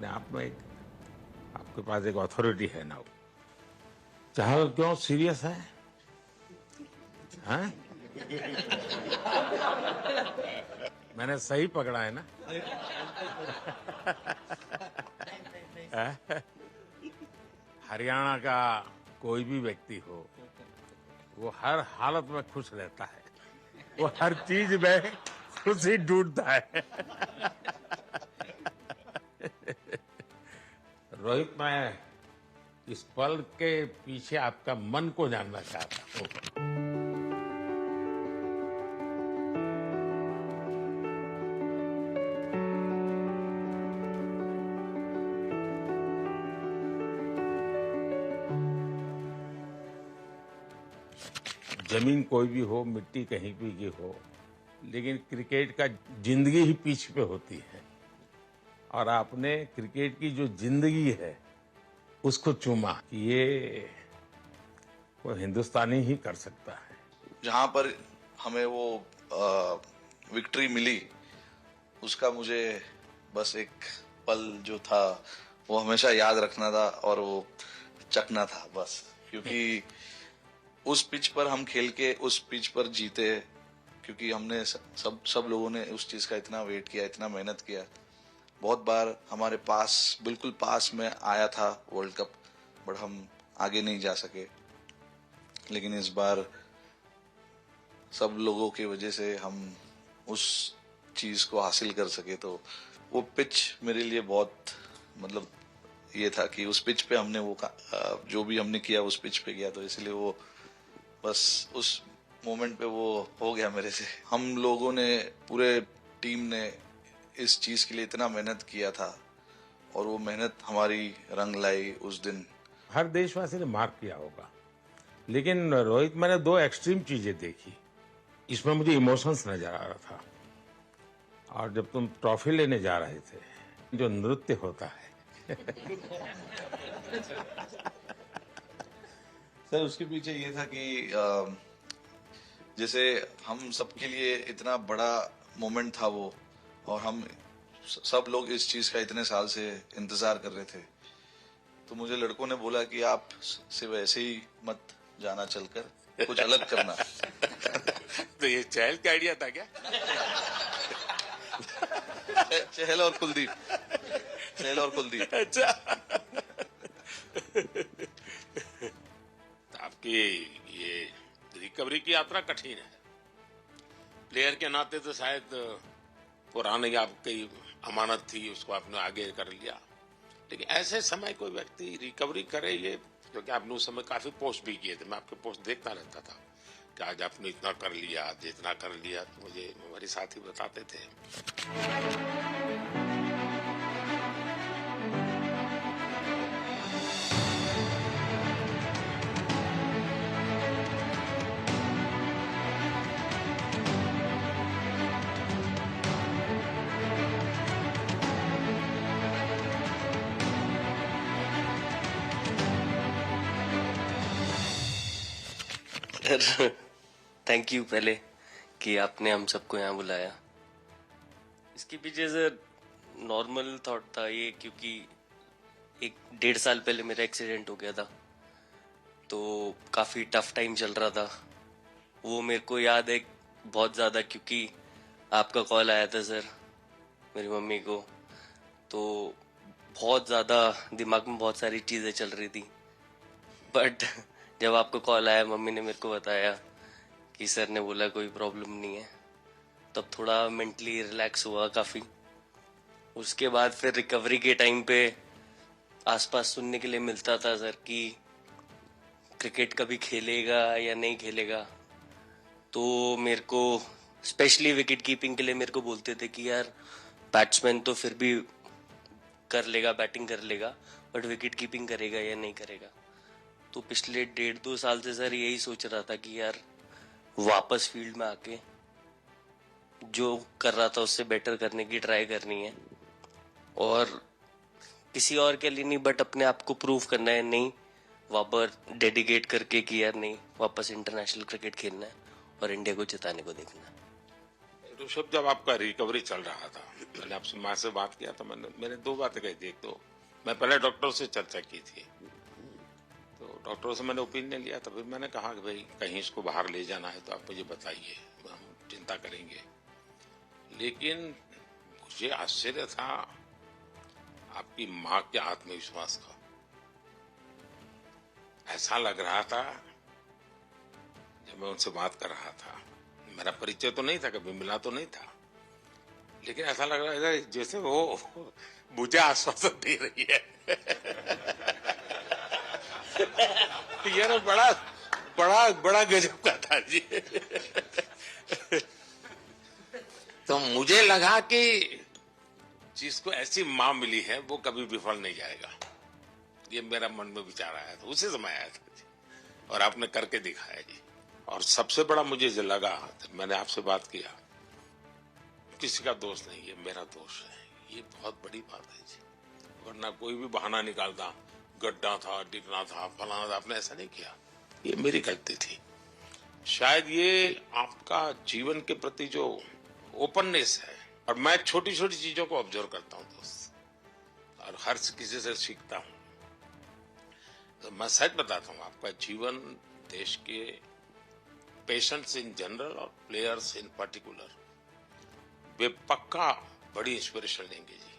आप में एक आपके पास एक अथॉरिटी है ना, चाहे क्यों सीरियस है, हैं? मैंने सही पकड़ा है ना? हरियाणा का कोई भी व्यक्ति हो, वो हर हालत में खुश रहता है, वो हर चीज में खुशी ढूंढता है। रोहित, मैं इस पल के पीछे आपका मन को जानना चाहता हूँ। जमीन कोई भी हो, मिट्टी कहीं भी की हो, लेकिन क्रिकेट का जिंदगी ही पिच पे होती है, और आपने क्रिकेट की जो जिंदगी है उसको चुमा कि ये वो हिंदुस्तानी ही कर सकता है। जहां पर हमें वो विक्ट्री मिली, उसका मुझे बस एक पल जो था वो हमेशा याद रखना था, और वो चखना था बस, क्योंकि उस पिच पर हम खेल के उस पिच पर जीते, क्योंकि हमने सब लोगों ने उस चीज का इतना वेट किया, इतना मेहनत किया। बहुत बार हमारे पास, बिल्कुल पास में आया था वर्ल्ड कप, बट हम आगे नहीं जा सके। लेकिन इस बार सब लोगों की वजह से हम उस चीज को हासिल कर सके। तो वो पिच मेरे लिए बहुत, मतलब ये था कि उस पिच पे हमने वो जो भी हमने किया उस पिच पे किया, तो इसलिए वो बस उस मोमेंट पे वो हो गया मेरे से। हम लोगों ने, पूरे टीम ने इस चीज के लिए इतना मेहनत किया था, और वो मेहनत हमारी रंग लाई उस दिन। हर देशवासी ने मार्क किया होगा, लेकिन रोहित, मैंने दो एक्सट्रीम चीजें देखी, इसमें मुझे इमोशंस नजर आ रहा था। और जब तुम ट्रॉफी लेने जा रहे थे, जो नृत्य होता है सर, उसके पीछे ये था कि जैसे हम सबके लिए इतना बड़ा मोमेंट था वो, और हम सब लोग इस चीज का इतने साल से इंतजार कर रहे थे। तो मुझे लड़कों ने बोला कि आप सिर्फ ऐसे ही मत जाना, चलकर कुछ अलग करना। तो ये चहल का आइडिया था क्या? चहल और कुलदीप, चहल और कुलदीप। अच्छा। तो आपकी ये रिकवरी की यात्रा कठिन है। प्लेयर के नाते तो शायद पुरानी आपकी अमानत थी, उसको आपने आगे कर लिया, लेकिन ऐसे समय कोई व्यक्ति रिकवरी करे, ये क्योंकि आपने उस समय काफी पोस्ट भी किए थे, मैं आपके पोस्ट देखता रहता था कि आज आपने इतना कर लिया, आज इतना कर लिया, तो मुझे हमारे साथी बताते थे। सर, थैंक यू पहले कि आपने हम सबको यहाँ बुलाया। इसके पीछे सर नॉर्मल थॉट था ये, क्योंकि 1-1.5 साल पहले मेरा एक्सीडेंट हो गया था, तो काफ़ी टफ टाइम चल रहा था। वो मेरे को याद है बहुत ज़्यादा, क्योंकि आपका कॉल आया था सर मेरी मम्मी को, तो बहुत ज़्यादा दिमाग में बहुत सारी चीज़ें चल रही थी। बट जब आपका कॉल आया, मम्मी ने मेरे को बताया कि सर ने बोला कोई प्रॉब्लम नहीं है, तब थोड़ा मेंटली रिलैक्स हुआ काफ़ी। उसके बाद फिर रिकवरी के टाइम पे आसपास सुनने के लिए मिलता था सर कि क्रिकेट कभी खेलेगा या नहीं खेलेगा, तो मेरे को स्पेशली विकेट कीपिंग के लिए मेरे को बोलते थे कि यार बैट्समैन तो फिर भी कर लेगा, बैटिंग कर लेगा, बट विकेट कीपिंग करेगा या नहीं करेगा। तो पिछले 1.5-2 साल से सर यही सोच रहा था कि यार वापस फील्ड में आके जो कर रहा था उससे बेटर करने की ट्राई करनी है, और किसी और के लिए नहीं बट अपने आप को प्रूव करना है, नहीं वापस डेडिकेट करके कि यार नहीं, वापस इंटरनेशनल क्रिकेट खेलना है और इंडिया को जिताने को देखना है। ऋषभ, जब आपका रिकवरी चल रहा था मैंने आपसे माँ से बात किया तो मैंने दो बातें कही थी। एक तो मैं पहले डॉक्टर से चर्चा की थी, तो डॉक्टरों से मैंने ओपिनियन लिया, तो फिर मैंने कहा कि भाई कहीं इसको बाहर ले जाना है तो आप मुझे बताइए, हम चिंता करेंगे। लेकिन मुझे आश्चर्य था आपकी माँ के आत्मविश्वास का। ऐसा लग रहा था जब मैं उनसे बात कर रहा था, मेरा परिचय तो नहीं था, कभी मिला तो नहीं था, लेकिन ऐसा लग रहा है जैसे वो मुझे आश्वासन दे रही है। ये ना बड़ा बड़ा बड़ा गजब का था जी। तो मुझे लगा कि जिसको ऐसी मां मिली है वो कभी विफल नहीं जाएगा, ये मेरा मन में विचार आया था, उसी समय आया था जी, और आपने करके दिखाया जी। और सबसे बड़ा मुझे जो लगा, मैंने आपसे बात किया, किसी का दोष नहीं, ये मेरा दोष है, ये बहुत बड़ी बात है जी। वरना कोई भी बहाना निकालता, गड्ढा था, डिगना था, फलाना था, आपने ऐसा नहीं किया, ये मेरी गलती थी। शायद ये आपका जीवन के प्रति जो ओपननेस है, और मैं छोटी छोटी चीजों को ऑब्जर्व करता हूं दोस्त, और हर किसी से सीखता हूं। तो मैं सच बताता हूं, आपका जीवन देश के पेशेंट्स इन जनरल और प्लेयर्स इन पर्टिकुलर वे पक्का बड़ी इंस्पिरेशन लेंगे जी।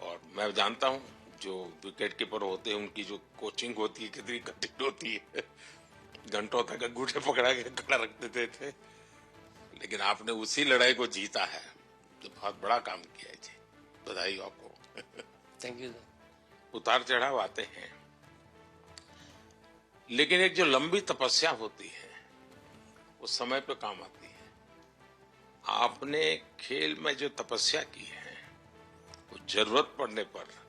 और मैं जानता हूं जो विकेट कीपर होते हैं उनकी जो कोचिंग होती है कितनी कठिन होती है, घंटों तक अंगूठे पकड़ा के खड़ा रख देते थे, लेकिन आपने उसी लड़ाई को जीता है, तो बहुत बड़ा काम किया है जी, बधाई हो आपको। Thank you sir. उतार चढ़ाव आते हैं, लेकिन एक जो लंबी तपस्या होती है वो समय पे काम आती है। आपने खेल में जो तपस्या की है वो जरूरत पड़ने पर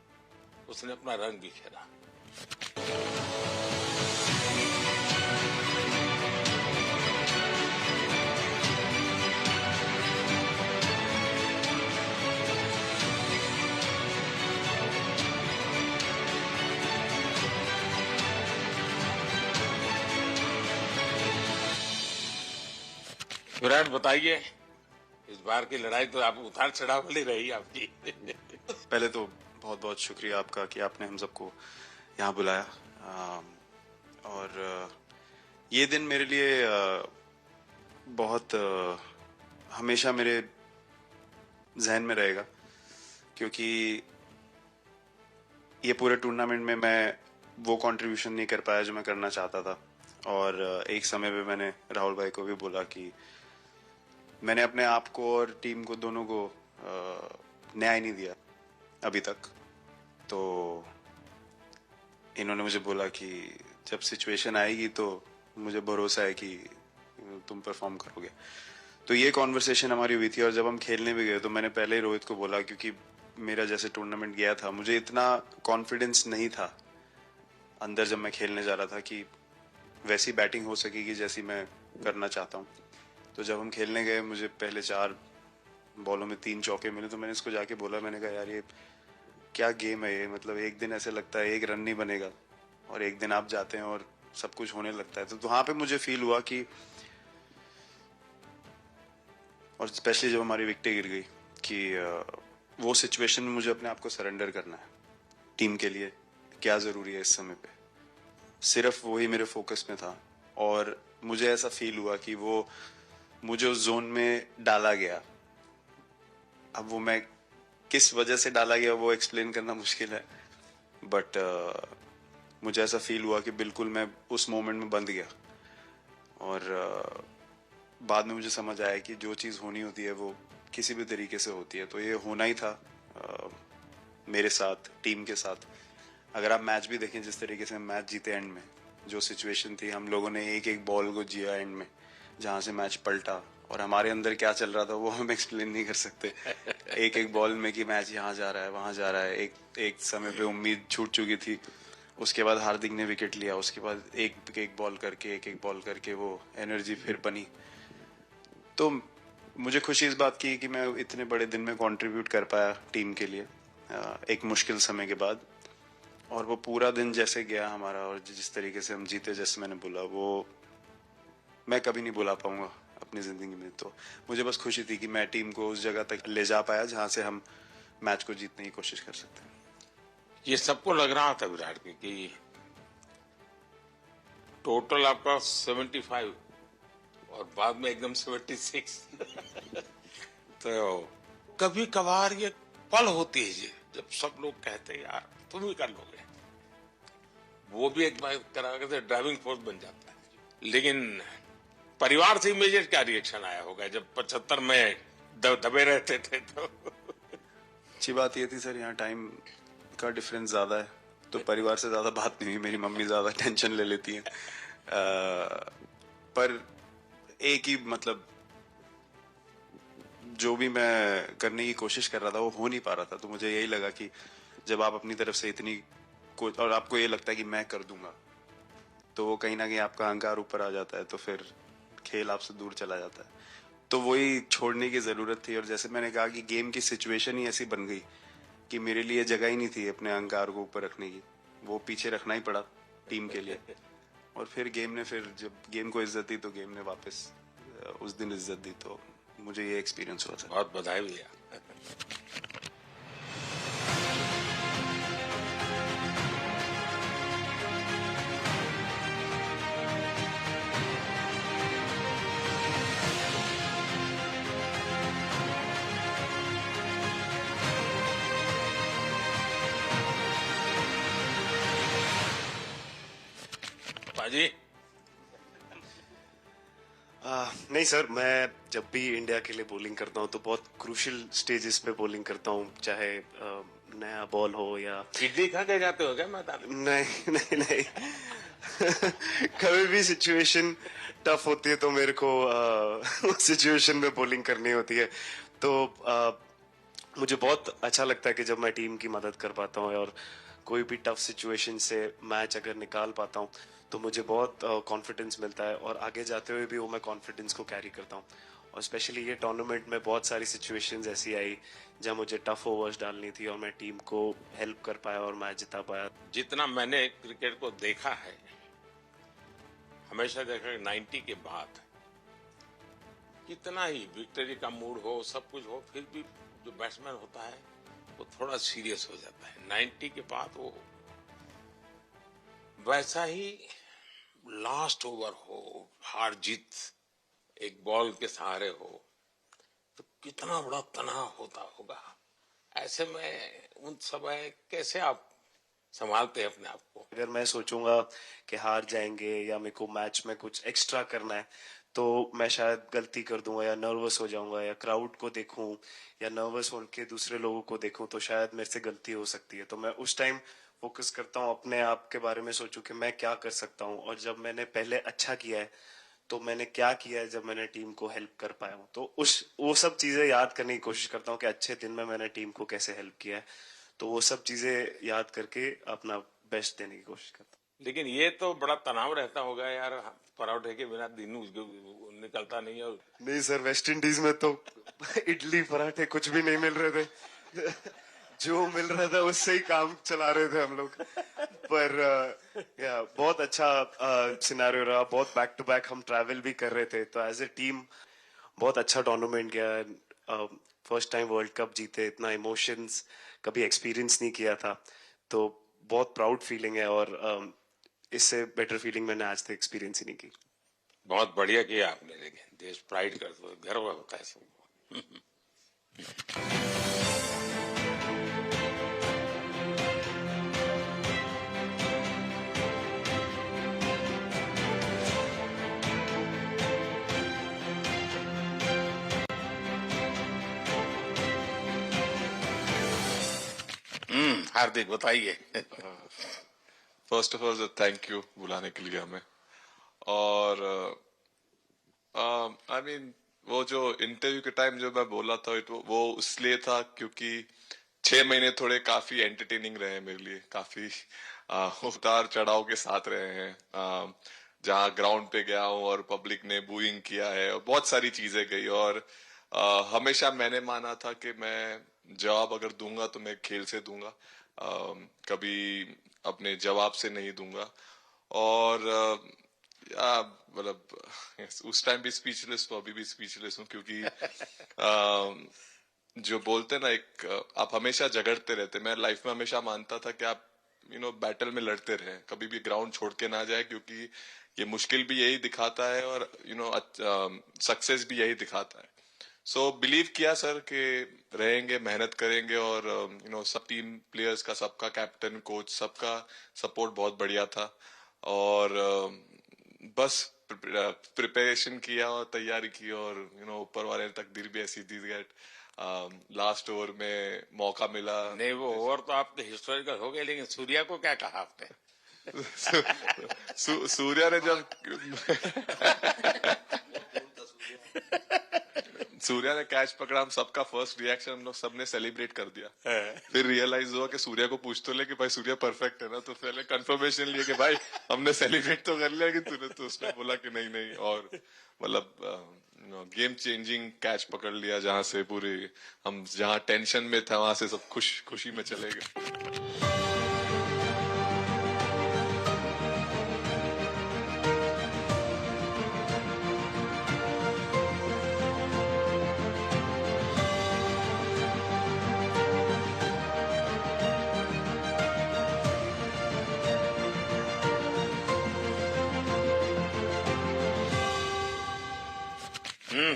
उसने अपना रंग बिखेरा। विराट, बताइए, इस बार की लड़ाई तो आप उतार चढ़ाव वाली रही आपकी। पहले तो बहुत बहुत शुक्रिया आपका कि आपने हम सबको यहाँ बुलाया, और ये दिन मेरे लिए बहुत हमेशा मेरे जहन में रहेगा, क्योंकि ये पूरे टूर्नामेंट में मैं वो कंट्रीब्यूशन नहीं कर पाया जो मैं करना चाहता था। और एक समय पे मैंने राहुल भाई को भी बोला कि मैंने अपने आप को और टीम को दोनों को न्याय नहीं दिया अभी तक। तो इन्होंने मुझे बोला कि जब सिचुएशन आएगी तो मुझे भरोसा है कि तुम परफॉर्म करोगे। तो ये कॉन्वर्सेशन हमारी हुई थी, और जब हम खेलने भी गए तो मैंने पहले ही रोहित को बोला, क्योंकि मेरा जैसे टूर्नामेंट गया था मुझे इतना कॉन्फिडेंस नहीं था अंदर जब मैं खेलने जा रहा था कि वैसी बैटिंग हो सकेगी जैसी मैं करना चाहता हूँ। तो जब हम खेलने गए मुझे पहले 4 बॉलों में 3 चौके मिले, तो मैंने इसको जाके बोला, मैंने कहा यार ये क्या गेम है ये, मतलब एक दिन ऐसे लगता है 1 रन नहीं बनेगा और एक दिन आप जाते हैं और सब कुछ होने लगता है। तो वहां पे मुझे फील हुआ कि, और स्पेशली जब हमारी विकेटें गिर गई, कि वो सिचुएशन में मुझे अपने आप को सरेंडर करना है। टीम के लिए क्या जरूरी है इस समय पे, सिर्फ वही मेरे फोकस में था। और मुझे ऐसा फील हुआ कि वो मुझे उस जोन में डाला गया। अब वो मैं किस वजह से डाला गया वो एक्सप्लेन करना मुश्किल है, बट मुझे ऐसा फील हुआ कि बिल्कुल मैं उस मोमेंट में बंध गया। और बाद में मुझे समझ आया कि जो चीज़ होनी होती है वो किसी भी तरीके से होती है। तो ये होना ही था मेरे साथ, टीम के साथ। अगर आप मैच भी देखें, जिस तरीके से मैच जीते एंड में, जो सिचुएशन थी, हम लोगों ने एक एक बॉल को जिया एंड में, जहां से मैच पलटा, और हमारे अंदर क्या चल रहा था वो हम एक्सप्लेन नहीं कर सकते। एक एक बॉल में कि मैच यहाँ जा रहा है वहां जा रहा है। एक समय पे उम्मीद छूट चुकी थी, उसके बाद हार्दिक ने विकेट लिया, उसके बाद एक एक बॉल करके वो एनर्जी फिर बनी। तो मुझे खुशी इस बात की कि मैं इतने बड़े दिन में कंट्रीब्यूट कर पाया टीम के लिए एक मुश्किल समय के बाद। और वो पूरा दिन जैसे गया हमारा, और जिस तरीके से हम जीते, जैसे मैंने बोला, वो मैं कभी नहीं भुला पाऊंगा अपनी जिंदगी में। तो मुझे बस खुशी थी कि मैं टीम को उस जगह तक ले जा पाया जहां से हम मैच को जीतने की कोशिश कर सकते हैं। ये सबको लग रहा था विराट की कि टोटल आपका 75 और बाद में एकदम 76। तो कभी कभार ये पल होती है जब सब लोग कहते हैं यार तुम ही कर लोगे, वो भी एक बार करा के ड्राइविंग फोर्स बन जाता है। लेकिन परिवार से इमीडिएट क्या रिएक्शन आया होगा जब 75 में दबे रहते थे? तो अच्छी बात ये थी सर, यहाँ टाइम का डिफरेंस ज्यादा है, तो परिवार से ज्यादा बात नहीं हुई। मेरी मम्मी ज्यादा टेंशन ले लेती हैं। पर एक ही मतलब जो भी मैं करने की कोशिश कर रहा था वो हो नहीं पा रहा था। तो मुझे यही लगा कि जब आप अपनी तरफ से इतनी और आपको ये लगता है कि मैं कर दूंगा, तो वो कहीं ना कहीं आपका अहंकार ऊपर आ जाता है, तो फिर खेल आपसे दूर चला जाता है। तो वही छोड़ने की जरूरत थी। और जैसे मैंने कहा कि गेम की सिचुएशन ही ऐसी बन गई कि मेरे लिए जगह ही नहीं थी अपने अहंकार को ऊपर रखने की, वो पीछे रखना ही पड़ा टीम के लिए। और फिर जब गेम को इज्जत दी तो गेम ने वापस उस दिन इज्जत दी। तो मुझे ये एक्सपीरियंस हुआ था। बहुत बधाई भैया। पाजी नहीं सर, मैं जब भी इंडिया के लिए बॉलिंग करता हूँ तो बहुत क्रूशियल स्टेजेस पे बॉलिंग करता हूँ, चाहे नया बॉल हो या इडली खा के जाते हो क्या मैदान में? नहीं नहीं नहीं। कभी भी सिचुएशन टफ होती है तो मेरे को उस सिचुएशन में बॉलिंग करनी होती है। तो मुझे बहुत अच्छा लगता है कि जब मैं टीम की मदद कर पाता हूँ और कोई भी टफ सिचुएशन से मैच अगर निकाल पाता हूँ तो मुझे बहुत कॉन्फिडेंस मिलता है, और आगे जाते हुए भी वो मैं कॉन्फिडेंस को कैरी करता हूँ। और स्पेशली ये टूर्नामेंट में बहुत सारी सिचुएशंस ऐसी आई जहाँ मुझे टफ ओवर्स डालनी थी और मैं टीम को हेल्प कर पाया और मैच जिता पाया। जितना मैंने क्रिकेट को देखा है, हमेशा देखा 90 के बाद कितना ही विक्ट्री का मूड हो, सब कुछ हो, फिर भी जो बैट्समैन होता है वो थोड़ा सीरियस हो जाता है। 90 के बाद वो वैसा ही लास्ट ओवर हो, हार जीत एक बॉल के सहारे हो, तो कितना बड़ा तनाव होता होगा। ऐसे में उन समय कैसे आप संभालते हैं अपने आप को? अगर मैं सोचूंगा कि हार जाएंगे या मेरे को मैच में कुछ एक्स्ट्रा करना है तो मैं शायद गलती कर दूंगा या नर्वस हो जाऊंगा, या क्राउड को देखूं या नर्वस होकर दूसरे लोगों को देखूं तो शायद मेरे से गलती हो सकती है। तो मैं उस टाइम फोकस करता हूं अपने आप के बारे में, सोचूं कि मैं क्या कर सकता हूं, और जब मैंने पहले अच्छा किया है तो मैंने क्या किया है जब मैंने टीम को हेल्प कर पाया हूँ। तो वो सब चीजें याद करने की कोशिश करता हूँ कि अच्छे दिन में मैंने टीम को कैसे हेल्प किया है। तो वो सब चीजें याद करके अपना बेस्ट देने की कोशिश करता हूँ। लेकिन ये तो बड़ा तनाव रहता होगा यार, पराठे के बिना दिन निकलता नहीं है। नहीं सर, वेस्ट इंडीज में तो इडली पराठे कुछ भी नहीं मिल रहे थे। जो मिल रहा था उससे ही काम चला रहे थे हम लोग। पर या बहुत अच्छा सिनेरियो रहा, बहुत बैक टू बैक हम ट्रैवल भी कर रहे थे, तो एज ए टीम बहुत अच्छा टूर्नामेंट गया। फर्स्ट टाइम वर्ल्ड कप जीते, इतना इमोशंस कभी एक्सपीरियंस नहीं किया था, तो बहुत प्राउड फीलिंग है, और इससे बेटर फीलिंग मैंने आज तक एक्सपीरियंस ही नहीं की। बहुत बढ़िया किया आपने, लेकिन देश प्राइड कर दो, गर्व होता है सबको। हार्दिक बताइए। First of all thank you बुलाने के लिए हमें। और आई मीन वो जो इंटरव्यू के टाइम जो मैं बोला था वो इसलिए था क्योंकि 6 महीने थोड़े काफी एंटरटेनिंग रहे मेरे लिए, काफी उतार चढ़ाव के साथ रहे हैं। जहाँ ग्राउंड पे गया हूँ और पब्लिक ने बूइंग किया है और बहुत सारी चीजें गई, और हमेशा मैंने माना था कि मैं जवाब अगर दूंगा तो मैं खेल से दूंगा, कभी अपने जवाब से नहीं दूंगा। और मतलब उस टाइम भी स्पीचलेस हूँ, अभी भी स्पीचलेस हूँ, क्योंकि जो बोलते ना एक आप हमेशा झगड़ते रहते। मैं लाइफ में हमेशा मानता था कि आप बैटल में लड़ते रहें, कभी भी ग्राउंड छोड़ के ना जाए, क्योंकि ये मुश्किल भी यही दिखाता है और सक्सेस भी यही दिखाता है। सो बिलीव किया सर कि रहेंगे, मेहनत करेंगे, और सब टीम प्लेयर्स का, सबका कैप्टन कोच सबका सपोर्ट बहुत बढ़िया था, और बस प्रिपरेशन किया और तैयारी की, और ऊपर वाले ने तकदीर भी ऐसी दी गेट लास्ट ओवर में मौका मिला। नहीं, वो ओवर तो आपके हिस्टोरिकल हो गए, लेकिन सूर्या को क्या कहा आपने? सूर्या ने जब सूर्या ने कैच पकड़ा, हम सबका फर्स्ट रिएक्शन, हम लोग सबने सेलिब्रेट कर दिया। फिर रियलाइज हुआ कि सूर्या को पूछ तो ले कि भाई सूर्या परफेक्ट है ना, तो पहले कंफर्मेशन लिए कि भाई हमने सेलिब्रेट तो कर लिया, कि तूने, तो उसने बोला कि नहीं नहीं, और मतलब गेम चेंजिंग कैच पकड़ लिया, जहां से पूरी हम जहां टेंशन में था वहां से सब खुशी में चले गए।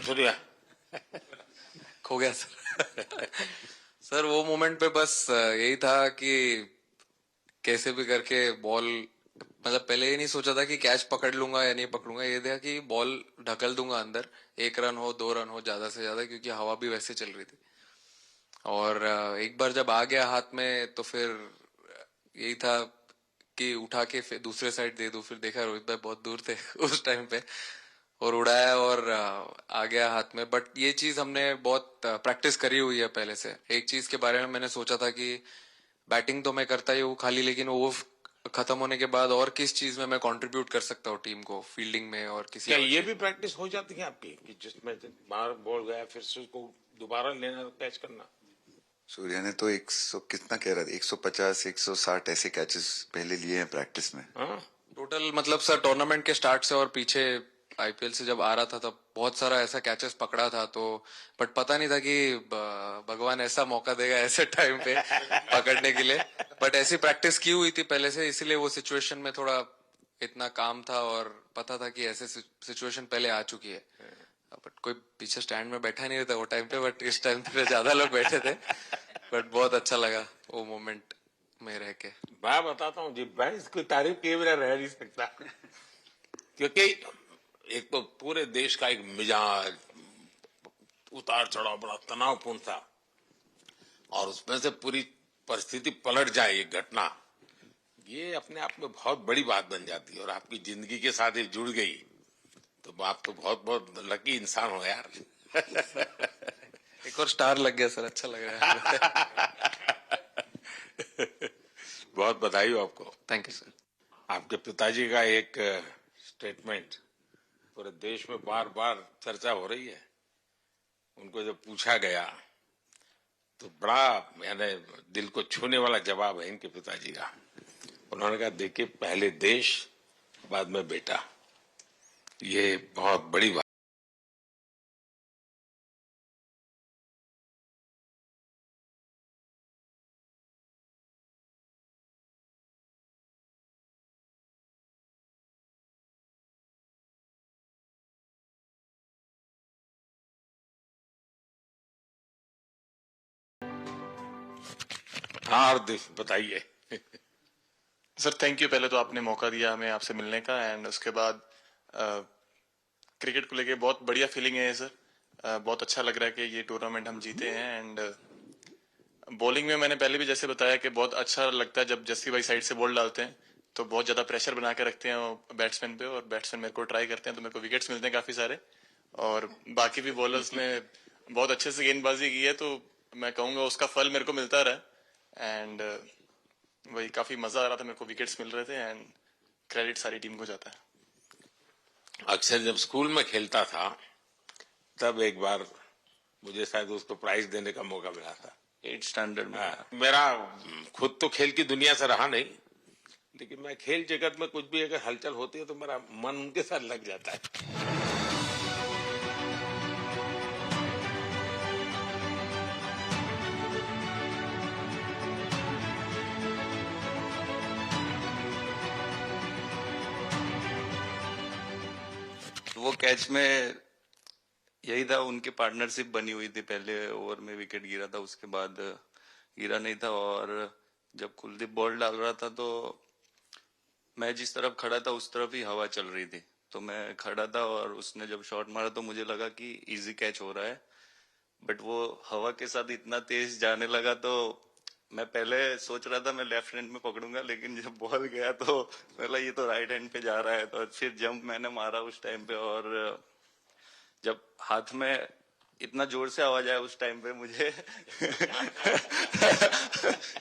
सूर्या खो गया सर। सर वो मोमेंट पे बस यही था कि कैसे भी करके बॉल, मतलब पहले ये नहीं सोचा था कि कैच पकड़ लूंगा या नहीं पकड़ूंगा, ये था कि बॉल ढकल दूंगा अंदर, 1 रन हो 2 रन हो ज्यादा से ज्यादा, क्योंकि हवा भी वैसे चल रही थी। और एक बार जब आ गया हाथ में तो फिर यही था कि उठा के फिर दूसरे साइड दे दूं। फिर देखा रोहित भाई बहुत दूर थे उस टाइम पे, और उड़ाया और आ गया हाथ में। बट ये चीज हमने बहुत प्रैक्टिस करी हुई है पहले से। एक चीज के बारे में मैंने सोचा था कि बैटिंग तो मैं करता ही हूँ खाली, लेकिन वो खत्म होने के बाद और किस चीज में मैं कंट्रीब्यूट कर सकता हूँ टीम को, फील्डिंग में और किसी क्या और ये चीज भी प्रैक्टिस हो जाती है आपकी, कि जिसमें बाहर बॉल गया फिर से उसको दोबारा लेना, कैच करना? सूर्या ने तो 100 कितना कह रहा था, 150 160 ऐसे कैचेस पहले लिए हैं प्रैक्टिस में। हाँ, टोटल मतलब सर टूर्नामेंट के स्टार्ट से और पीछे आईपीएल से जब आ रहा था तब बहुत सारा ऐसा कैचेस पकड़ा था। तो बट पता नहीं था कि भगवान ऐसा मौका देगा ऐसे टाइम पे पकड़ने के लिए। बट ऐसी प्रैक्टिस की हुई थी पहले से, इसीलिए वो सिचुएशन में थोड़ा इतना काम था और पता था कि ऐसे सिचुएशन पहले आ चुकी है। बट कोई पीछे स्टैंड में बैठा नहीं रहता वो टाइम पे, बट इस टाइम पे ज्यादा लोग बैठे थे। बट बहुत अच्छा लगा वो मोमेंट में रह के। मैं बताता हूँ जी, मैं इसकी तारीफ किए बिना रह नहीं सकता, क्योंकि एक तो पूरे देश का एक मिजाज, उतार चढ़ाव बड़ा तनावपूर्ण था, और उसमें से पूरी परिस्थिति पलट जाए, ये घटना, ये अपने आप में बहुत बड़ी बात बन जाती है, और आपकी जिंदगी के साथ ये जुड़ गई, तो आप तो बहुत बहुत लकी इंसान हो यार। एक और स्टार लग गया सर, अच्छा लग रहा है। बहुत बधाई हो आपको। Thank you sir. आपके पिताजी का एक स्टेटमेंट पूरे देश में बार बार चर्चा हो रही है। उनको जब पूछा गया तो बड़ा यानी दिल को छूने वाला जवाब है इनके पिताजी का। उन्होंने कहा, देखिए पहले देश, बाद में बेटा, ये बहुत बड़ी बात। हाँ हार्दिक, बताइए। सर थैंक यू, पहले तो आपने मौका दिया हमें आपसे मिलने का, एंड उसके बाद क्रिकेट को लेके बहुत बढ़िया फीलिंग है सर। बहुत अच्छा लग रहा है कि ये टूर्नामेंट हम जीते हैं। एंड बॉलिंग में मैंने पहले भी जैसे बताया कि बहुत अच्छा लगता है जब जस्सी भाई साइड से बॉल डालते हैं, तो बहुत ज़्यादा प्रेशर बना के रखते हैं बैट्समैन पे, और बैट्समैन मेरे को ट्राई करते हैं तो मेरे को विकेट्स मिलते हैं काफ़ी सारे। और बाकी भी बॉलर्स ने बहुत अच्छे से गेंदबाजी की है, तो मैं कहूँगा उसका फल मेरे को मिलता रहा। एंड वही काफी मजा आ रहा था, मेरे को विकेट्स मिल रहे थे, एंड क्रेडिट सारी टीम को जाता है। अक्सर जब स्कूल में खेलता था तब एक बार मुझे शायद उसको प्राइज देने का मौका मिला था 8th स्टैंडर्ड में। मेरा खुद तो खेल की दुनिया से रहा नहीं, लेकिन मैं खेल जगत में कुछ भी अगर हलचल होती है तो मेरा मन उनके साथ लग जाता है। वो कैच में यही था, उनकी पार्टनरशिप बनी हुई थी, पहले ओवर में विकेट गिरा था, उसके बाद गिरा नहीं था। और जब कुलदीप बॉल डाल रहा था तो मैं जिस तरफ खड़ा था उस तरफ ही हवा चल रही थी, तो मैं खड़ा था और उसने जब शॉट मारा तो मुझे लगा कि इजी कैच हो रहा है, बट वो हवा के साथ इतना तेज जाने लगा तो मैं पहले सोच रहा था मैं लेफ्ट हैंड में पकड़ूंगा, लेकिन जब बॉल गया तो बोला ये तो राइट हैंड पे जा रहा है, तो फिर जंप मैंने मारा उस टाइम पे। और जब हाथ में इतना जोर से आवाज आया उस टाइम पे मुझे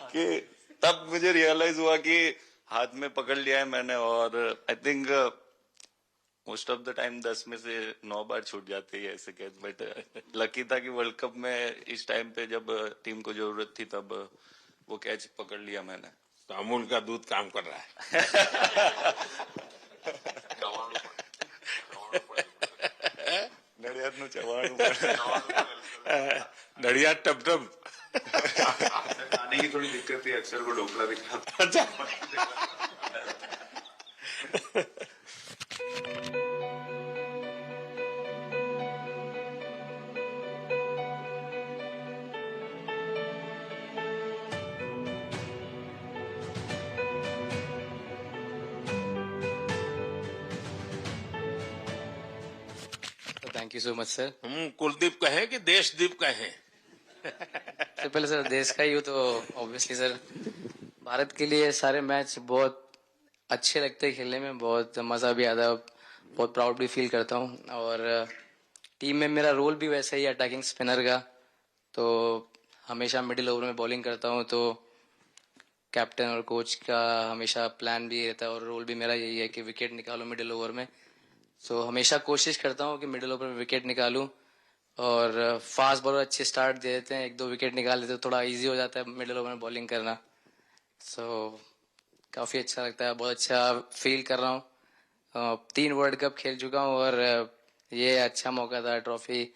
कि तब मुझे रियलाइज हुआ कि हाथ में पकड़ लिया है मैंने। और I think most of the time 10 में से 9 बार छूट जाते हैं ऐसे कैच, बट लकी था कि वर्ल्ड कप में इस टाइम पे जब टीम को जरूरत थी तब वो कैच पकड़ लिया मैंने। तो अमूल का दूध काम कर रहा है। नड़ियाद नु चवाणु नड़िया टप टप। खाने की थोड़ी दिक्कत थी, अक्सर को ढोकला दिखा। अच्छा। Thank you so much sir. हम कुलदीप कहें कि देशदीप कहें? सबसे पहले सर देश का ही हो तो ऑब्वियसली सर भारत के लिए सारे मैच बहुत अच्छे लगते हैं खेलने में, बहुत मज़ा भी आता है, बहुत प्राउड भी फील करता हूँ। और टीम में मेरा रोल भी वैसा ही है अटैकिंग स्पिनर का, तो हमेशा मिडिल ओवर में बॉलिंग करता हूँ, तो कैप्टन और कोच का हमेशा प्लान भी रहता है और रोल भी मेरा यही है कि विकेट निकालो मिडिल ओवर में। सो हमेशा कोशिश करता हूँ कि मिडिल ओवर में विकेट निकालूं, और फास्ट बॉलर अच्छे स्टार्ट दे देते हैं, 1-2 विकेट निकाल देते हैं, थोड़ा इजी हो जाता है मिडिल ओवर में बॉलिंग करना। सो काफ़ी अच्छा लगता है, बहुत अच्छा फील कर रहा हूँ। 3 वर्ल्ड कप खेल चुका हूँ और ये अच्छा मौका था, ट्रॉफी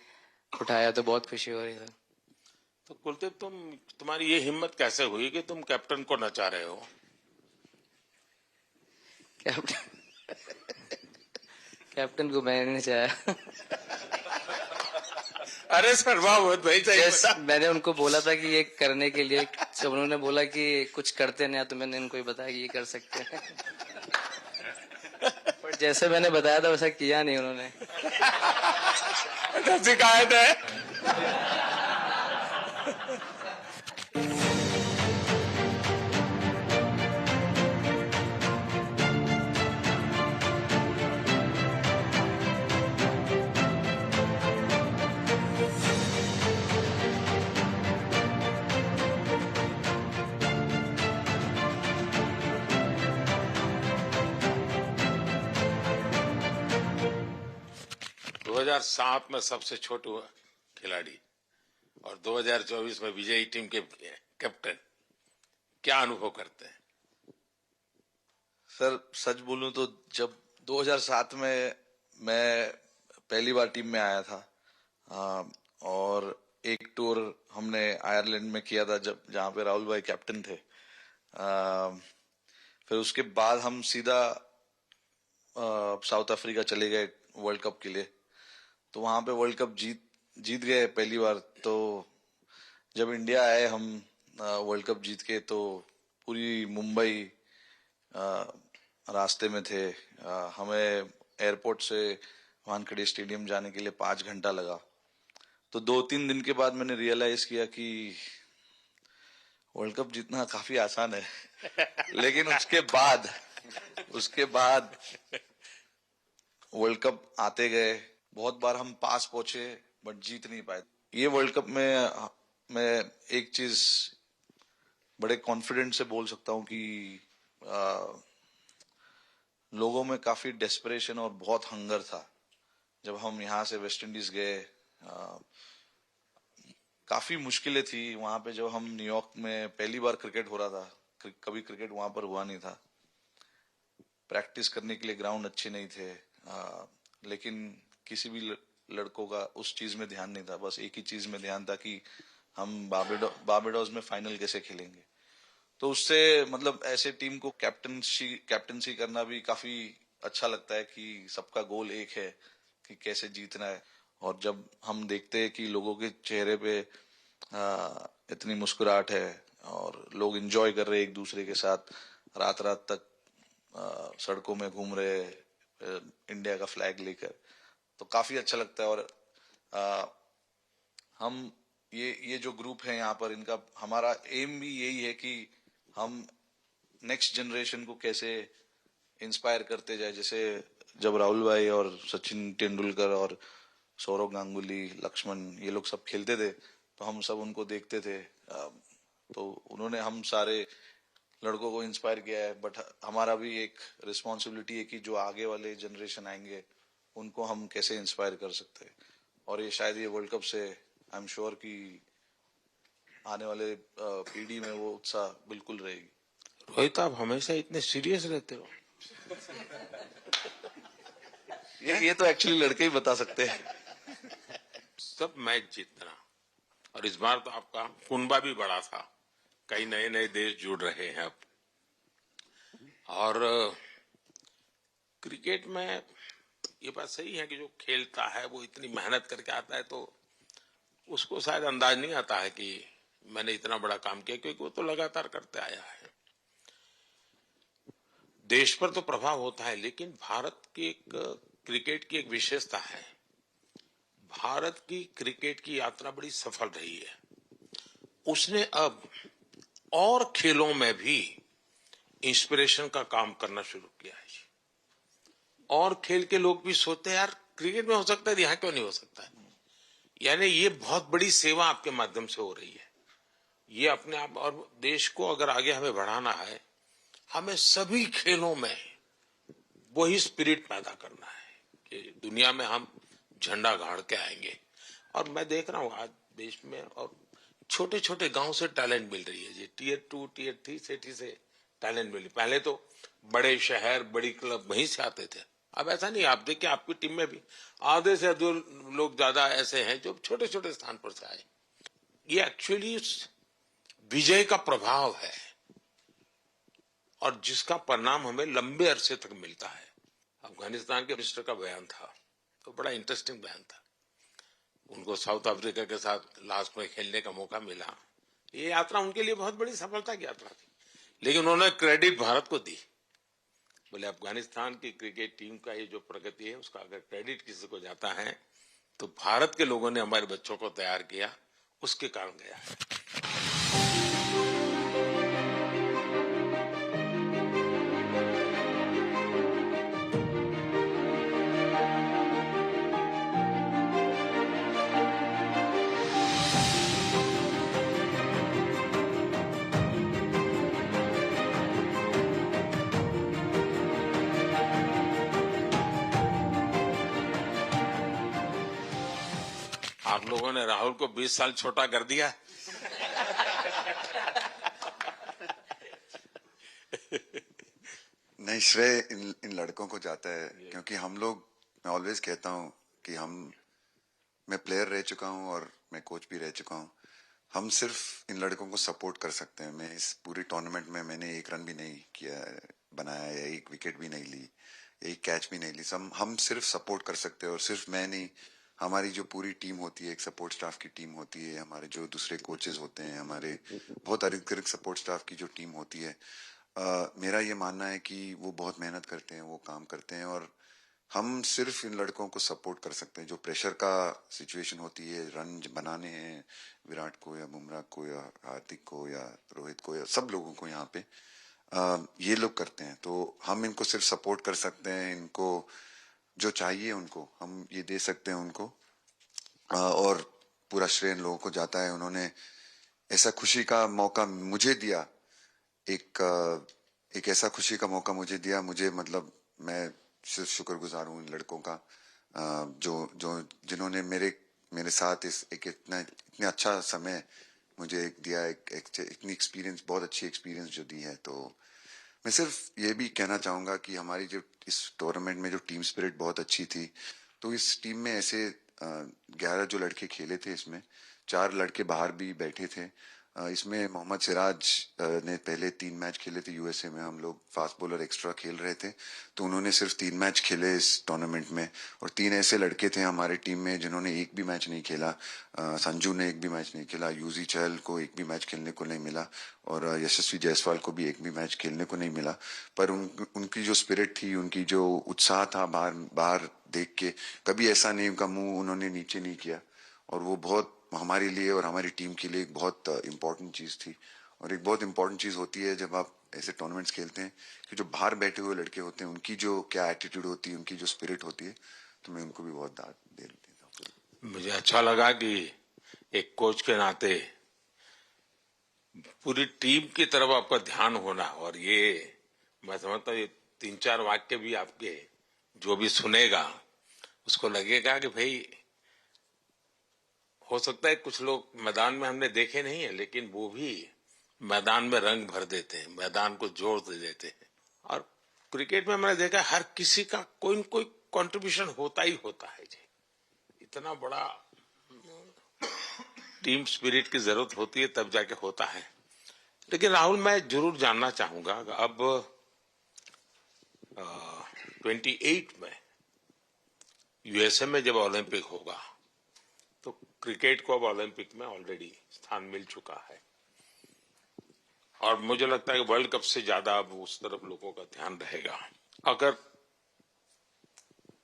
उठाया तो बहुत खुशी हो रही है। तो कुलदीप तुम्हारी ये हिम्मत कैसे हुई कि तुम कैप्टन को नचा रहे हो? कैप्टन को मैंने नहीं चाहा। अरे सरवावत भाई सही मैंने उनको बोला था कि ये करने के लिए, जब उन्होंने बोला कि कुछ करते नहीं तो मैंने उनको ही बताया कि ये कर सकते हैं। पर जैसे मैंने बताया था वैसा किया नहीं उन्होंने। शिकायत है। दो 2007 में सबसे छोटे खिलाड़ी और 2024 में विजयी टीम के कैप्टन, क्या अनुभव करते हैं? सर सच बोलूं तो जब 2007 में मैं पहली बार टीम में आया था, और एक टूर हमने आयरलैंड में किया था जब जहां पे राहुल भाई कैप्टन थे। फिर उसके बाद हम सीधा साउथ अफ्रीका चले गए वर्ल्ड कप के लिए, तो वहां पे वर्ल्ड कप जीत गए पहली बार। तो जब इंडिया आए हम वर्ल्ड कप जीत के, तो पूरी मुंबई रास्ते में थे। हमें एयरपोर्ट से वानखेड़े स्टेडियम जाने के लिए 5 घंटा लगा। तो 2-3 दिन के बाद मैंने रियलाइज किया कि वर्ल्ड कप जीतना काफी आसान है। लेकिन उसके बाद वर्ल्ड कप आते गए, बहुत बार हम पास पहुंचे बट जीत नहीं पाए। ये वर्ल्ड कप में मैं एक चीज बड़े कॉन्फिडेंट से बोल सकता हूं कि लोगों में काफी डेस्परेशन और बहुत हंगर था। जब हम यहाँ से वेस्ट इंडीज गए, काफी मुश्किलें थी वहां पे। जब हम न्यूयॉर्क में पहली बार क्रिकेट हो रहा था, कभी क्रिकेट वहां पर हुआ नहीं था, प्रैक्टिस करने के लिए ग्राउंड अच्छे नहीं थे, लेकिन किसी भी लड़कों का उस चीज में ध्यान नहीं था, बस एक ही चीज में ध्यान था कि हम बारबाडोस में फाइनल कैसे खेलेंगे। तो उससे मतलब ऐसे टीम को कैप्टनसी करना भी काफी अच्छा लगता है कि सबका गोल एक है कि कैसे जीतना है। और जब हम देखते हैं कि लोगों के चेहरे पे इतनी मुस्कुराहट है और लोग एंजॉय कर रहे हैं एक दूसरे के साथ, रात रात तक सड़कों में घूम रहे इंडिया का फ्लैग लेकर, तो काफी अच्छा लगता है। और हम ये जो ग्रुप है यहाँ पर, इनका हमारा एम भी यही है कि हम नेक्स्ट जनरेशन को कैसे इंस्पायर करते जाए। जैसे जब राहुल भाई और सचिन तेंदुलकर और सौरव गांगुली, लक्ष्मण, ये लोग सब खेलते थे तो हम सब उनको देखते थे, तो उन्होंने हम सारे लड़कों को इंस्पायर किया है। बट हमारा भी एक रिस्पॉन्सिबिलिटी है कि जो आगे वाले जनरेशन आएंगे उनको हम कैसे इंस्पायर कर सकते हैं। और ये शायद ये वर्ल्ड कप से आई एम श्योर कि आने वाले पीढ़ी में वो उत्साह बिल्कुल रहेगी। रोहित, आप हमेशा इतने सीरियस रहते हो। ये तो एक्चुअली लड़के ही बता सकते हैं। सब मैच जीतना, और इस बार तो आपका कुनबा भी बड़ा था, कई नए नए देश जुड़ रहे हैं अब। और क्रिकेट में ये बात सही है कि जो खेलता है वो इतनी मेहनत करके आता है, तो उसको शायद अंदाज नहीं आता है कि मैंने इतना बड़ा काम किया, क्योंकि वो तो लगातार करते आया है। देश पर तो प्रभाव होता है, लेकिन भारत की एक क्रिकेट की एक विशेषता है, भारत की क्रिकेट की यात्रा बड़ी सफल रही है। उसने अब और खेलों में भी इंस्पिरेशन का काम करना शुरू किया है। और खेल के लोग भी सोचते हैं यार क्रिकेट में हो सकता है, यहाँ क्यों नहीं हो सकता है। यानी ये बहुत बड़ी सेवा आपके माध्यम से हो रही है। ये अपने आप, और देश को अगर आगे हमें बढ़ाना है, हमें सभी खेलों में वही स्पिरिट पैदा करना है कि दुनिया में हम झंडा गाड़ के आएंगे। और मैं देख रहा हूँ आज देश में और छोटे छोटे गांव से टैलेंट मिल रही है जी, टियर 2 टियर 3 सिटी से टैलेंट मिली। पहले तो बड़े शहर बड़ी क्लब वहीं से आते थे, अब ऐसा नहीं। आप देखिए आपकी टीम में भी आधे से अधिक लोग ज्यादा ऐसे हैं जो छोटे छोटे स्थान पर से आए। ये एक्चुअली विजय का प्रभाव है और जिसका परिणाम हमें लंबे अरसे तक मिलता है। अफगानिस्तान के मिनिस्टर का बयान था तो बड़ा इंटरेस्टिंग बयान था। उनको साउथ अफ्रीका के साथ लास्ट में खेलने का मौका मिला। ये यात्रा उनके लिए बहुत बड़ी सफलता की यात्रा थी, लेकिन उन्होंने क्रेडिट भारत को दी। बोले अफगानिस्तान की क्रिकेट टीम का ये जो प्रगति है उसका अगर क्रेडिट किसी को जाता है तो भारत के लोगों ने हमारे बच्चों को तैयार किया, उसके कारण गया है। आप लोगों ने राहुल को 20 साल छोटा कर दिया। नहीं, श्रेय इन लड़कों को जाता है, क्योंकि हम लोग, मैं ऑलवेज कहता हूँ कि मैं प्लेयर रह चुका हूँ और मैं कोच भी रह चुका हूँ। हम सिर्फ इन लड़कों को सपोर्ट कर सकते हैं। मैं इस पूरी टूर्नामेंट में मैंने एक रन भी नहीं किया, बनाया, या एक विकेट भी नहीं ली, एक कैच भी नहीं ली। हम सिर्फ सपोर्ट कर सकते हैं। और सिर्फ मैं नहीं, हमारी जो पूरी टीम होती है, एक सपोर्ट स्टाफ की टीम होती है, हमारे जो दूसरे कोचेस होते हैं, हमारे बहुत अधिक सपोर्ट स्टाफ की जो टीम होती है, मेरा ये मानना है कि वो बहुत मेहनत करते हैं, वो काम करते हैं, और हम सिर्फ इन लड़कों को सपोर्ट कर सकते हैं। जो प्रेशर का सिचुएशन होती है, रन बनाने हैं विराट को या बुमराह को या हार्दिक को या रोहित को या सब लोगों को यहाँ पे, ये लोग करते हैं। तो हम इनको सिर्फ सपोर्ट कर सकते हैं। इनको जो चाहिए उनको हम ये दे सकते हैं उनको, और पूरा श्रेय इन लोगों को जाता है। उन्होंने ऐसा खुशी का मौका मुझे दिया, एक ऐसा खुशी का मौका मुझे दिया। मुझे मतलब मैं सिर्फ शुक्रगुजार हूँ इन लड़कों का, जिन्होंने मेरे साथ इतने अच्छा समय मुझे दिया, इतनी एक्सपीरियंस, बहुत अच्छी एक्सपीरियंस जो दी है। तो मैं सिर्फ ये भी कहना चाहूंगा कि हमारी जो इस टूर्नामेंट में जो टीम स्पिरिट बहुत अच्छी थी, तो इस टीम में ऐसे 11 जो लड़के खेले थे, इसमें 4 लड़के बाहर भी बैठे थे। इसमें मोहम्मद सिराज ने पहले 3 मैच खेले थे यूएसए में, हम लोग फास्ट बॉलर एक्स्ट्रा खेल रहे थे, तो उन्होंने सिर्फ 3 मैच खेले इस टूर्नामेंट में। और 3 ऐसे लड़के थे हमारे टीम में जिन्होंने एक भी मैच नहीं खेला। संजू ने एक भी मैच नहीं खेला, यूजी चहल को एक भी मैच खेलने को नहीं मिला, और यशस्वी जायसवाल को भी एक भी मैच खेलने को नहीं मिला। पर उनकी जो स्पिरिट थी, उनकी जो उत्साह था बाहर बाहर देख के, कभी ऐसा नहीं उनका मुंह उन्होंने नीचे नहीं किया, और वो बहुत हमारे लिए और हमारी टीम के लिए एक बहुत इम्पोर्टेंट चीज थी। और एक बहुत इम्पोर्टेंट चीज होती है जब आप ऐसे टूर्नामेंट्स खेलते हैं कि जो बाहर बैठे हुए लड़के होते हैं, उनकी जो क्या एटीट्यूड होती है, उनकी जो स्पिरिट होती है, तो मैं उनको भी बहुत दाद दे देता हूँ। मुझे अच्छा लगा कि एक कोच के नाते पूरी टीम की तरफ आपका ध्यान होना, और ये मैं समझता हूँ ये 3-4 वाक्य भी आपके जो भी सुनेगा उसको लगेगा कि भाई हो सकता है कुछ लोग मैदान में हमने देखे नहीं है, लेकिन वो भी मैदान में रंग भर देते हैं, मैदान को जोड़ दे देते हैं। और क्रिकेट में मैंने देखा हर किसी का कोई न कोई कंट्रीब्यूशन होता ही होता है जी। इतना बड़ा टीम स्पिरिट की जरूरत होती है तब जाके होता है। लेकिन राहुल, मैं जरूर जानना चाहूंगा, अब 28 में यूएसए में जब ओलंपिक होगा, तो क्रिकेट को अब ओलंपिक में ऑलरेडी स्थान मिल चुका है, और मुझे लगता है कि वर्ल्ड कप से ज्यादा अब उस तरफ लोगों का ध्यान रहेगा। अगर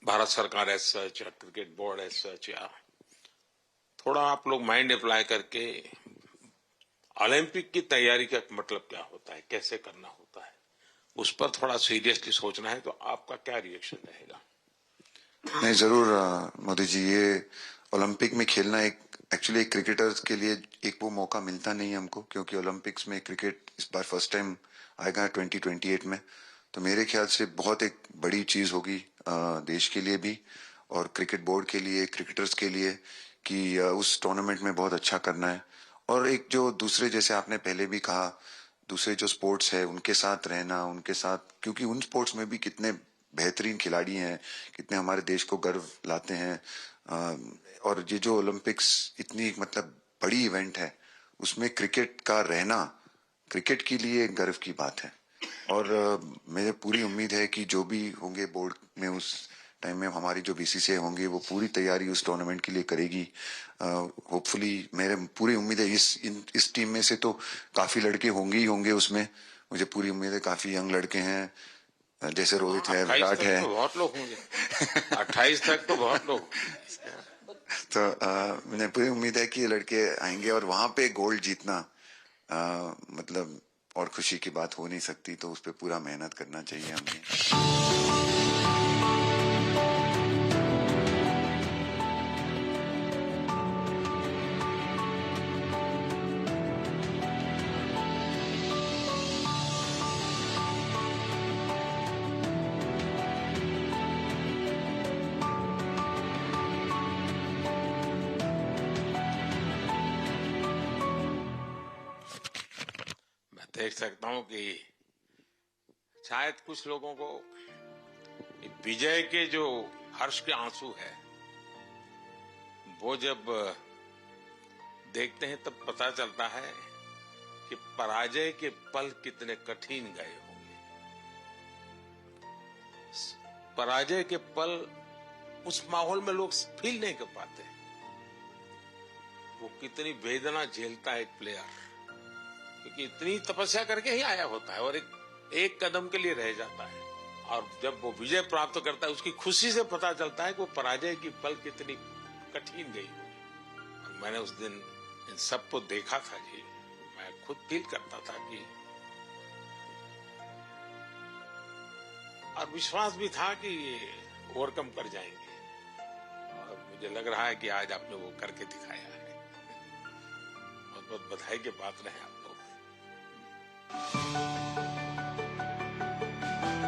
भारत सरकार एज सच या क्रिकेट बोर्ड एज सच, या थोड़ा आप लोग माइंड अप्लाई करके ओलंपिक की तैयारी का मतलब क्या होता है, कैसे करना होता है, उस पर थोड़ा सीरियसली सोचना है, तो आपका क्या रिएक्शन रहेगा? नहीं, जरूर मोदी जी, ये ओलंपिक में खेलना एक एक्चुअली एक क्रिकेटर्स के लिए एक वो मौका मिलता नहीं है हमको, क्योंकि ओलंपिक्स में क्रिकेट इस बार फर्स्ट टाइम आएगा 2028 में। तो मेरे ख्याल से बहुत एक बड़ी चीज होगी देश के लिए भी, और क्रिकेट बोर्ड के लिए, क्रिकेटर्स के लिए, कि उस टूर्नामेंट में बहुत अच्छा करना है। और एक जो दूसरे, जैसे आपने पहले भी कहा, दूसरे जो स्पोर्ट्स है उनके साथ रहना, उनके साथ, क्योंकि उन स्पोर्ट्स में भी कितने बेहतरीन खिलाड़ी हैं, कितने हमारे देश को गर्व लाते हैं। और ये जो ओलंपिक्स इतनी मतलब बड़ी इवेंट है, उसमें क्रिकेट का रहना क्रिकेट के लिए गर्व की बात है। और मुझे पूरी उम्मीद है कि जो भी होंगे बोर्ड में उस टाइम में, हमारी जो बीसीसीआई होंगी, वो पूरी तैयारी उस टूर्नामेंट के लिए करेगी। होपफुली मेरे पूरी उम्मीद है इस टीम में से तो काफी लड़के होंगे ही होंगे उसमें, मुझे पूरी उम्मीद है। काफी यंग लड़के हैं, जैसे रोहित है, विराट है, तो बहुत लोग होंगे 28 तक तो बहुत लोग। तो मुझे पूरी उम्मीद है कि ये लड़के आएंगे, और वहां पे गोल्ड जीतना मतलब और खुशी की बात हो नहीं सकती, तो उस पर पूरा मेहनत करना चाहिए हमें। देख सकता हूं कि शायद कुछ लोगों को विजय के जो हर्ष के आंसू है, वो जब देखते हैं तब पता चलता है कि पराजय के पल कितने कठिन गए होंगे। पराजय के पल उस माहौल में लोग फील नहीं कर पाते, वो कितनी वेदना झेलता है एक प्लेयर, क्योंकि इतनी तपस्या करके ही आया होता है और एक कदम के लिए रह जाता है, और जब वो विजय प्राप्त करता है उसकी खुशी से पता चलता है कि वो पराजय की पल कितनी कठिन गई होगी। और मैंने उस दिन इन सबको देखा था जी, मैं खुद फील करता था कि, और विश्वास भी था कि ये ओवरकम कर जाएंगे, और मुझे लग रहा है कि आज आपने वो करके दिखाया है। बहुत बहुत बधाई के पात्र हैं आप लोग।